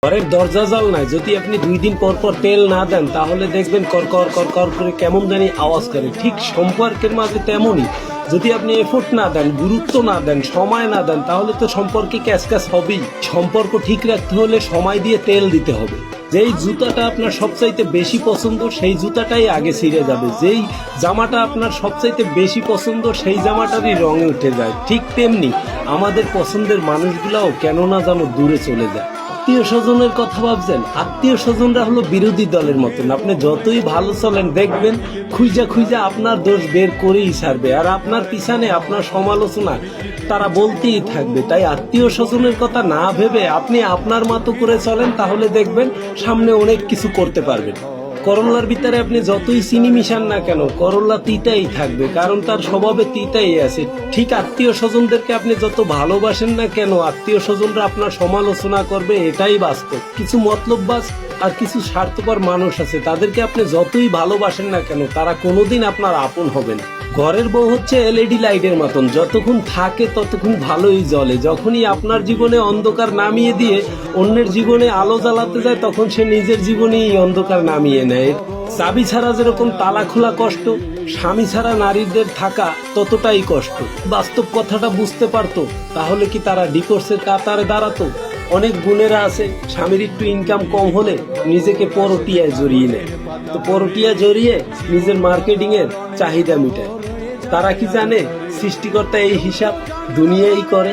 ঘরের দরজা জানলায় যদি আপনি 2 দিন পর পর তেল না দেন তাহলে দেখবেন কর কর কর কর করে কেমন জানি আওয়াজ করে। ঠিক সম্পর্কের মাঝে তেমনই, যদি আপনি এফোর্ট না দেন, গুরুত্ব না দেন, সময় না দেন, তাহলে তো সম্পর্কে ক্যাচ ক্যাচ হবেই। সম্পর্ক ঠিক রাখতে হলে সময় দিয়ে তেল দিতে হবে। যেই জুতাটা আপনার সবচাইতে বেশি পছন্দ সেই জুতাটাই আগে ছিঁড়ে যাবে, যেই জামাটা আপনার সবচাইতে বেশি পছন্দ সেই জামাটারই রঙে উঠে যায়। ঠিক তেমনি আমাদের পছন্দের মানুষগুলাও কেন না যেন দূরে চলে যায়। আত্মীয় স্বজনের কথা ভাবছেন? আত্মীয় স্বজনরা হলো বিরোধী দলের মতন। আপনি যতই ভালো চলেন দেখবেন খুঁজা খুঁজা আপনার দোষ বের করেই ছাড়বে, আর আপনার পিছনে আপনার সমালোচনা তারা বলতেই থাকবে। তাই আত্মীয় স্বজনের কথা না ভেবে আপনি আপনার মতো করে চলেন, তাহলে দেখবেন সামনে অনেক কিছু করতে পারবেন। করল্লার ভিতরে আপনি যতই চিনি মিশান না কেন, করল্লা তিতাই থাকবে, কারণ তার স্বভাবে তিতাই আছে। ঠিক আত্মীয় স্বজনদেরকে আপনি যত ভালোবাসেন না কেন, আত্মীয় স্বজনরা আপনার সমালোচনা করবে, এটাই বাস্তব। কিছু মতলববাজ আর কিছু স্বার্থপর মানুষ আছে, তাদেরকে আপনি যতই ভালোবাসেন না কেন, তারা কোনোদিন আপনার আপন হবে না। ঘরের বউ হচ্ছে এলইডি লাইটের মতন, যতক্ষণ থাকে ততক্ষণ ভালোই জ্বলে। যখনই আপনার জীবনে অন্ধকার নামিয়ে দিয়ে অন্যের জীবনে আলো জ্বালাতে যায়, তখন সে নিজের জীবনেই অন্ধকার নামিয়ে নেয়। চাবি ছাড়া যেরকম তালা খোলা কষ্ট, স্বামী ছাড়া নারীদের থাকা ততটাই কষ্ট। বাস্তব কথাটা বুঝতে পারতো তাহলে কি তারা ডিভোর্সের কাতারে দাঁড়াতো? অনেক বোনেরা আছে স্বামীর একটু ইনকাম কম হলে নিজেকে পরটিয়ায় জড়িয়ে নেয়, তো পরটিয়া জড়িয়ে নিজের মার্কেটিং এর চাহিদা মিটায়। তারা কি জানে সৃষ্টিকর্তা এই হিসাব দুনিয়াই করে?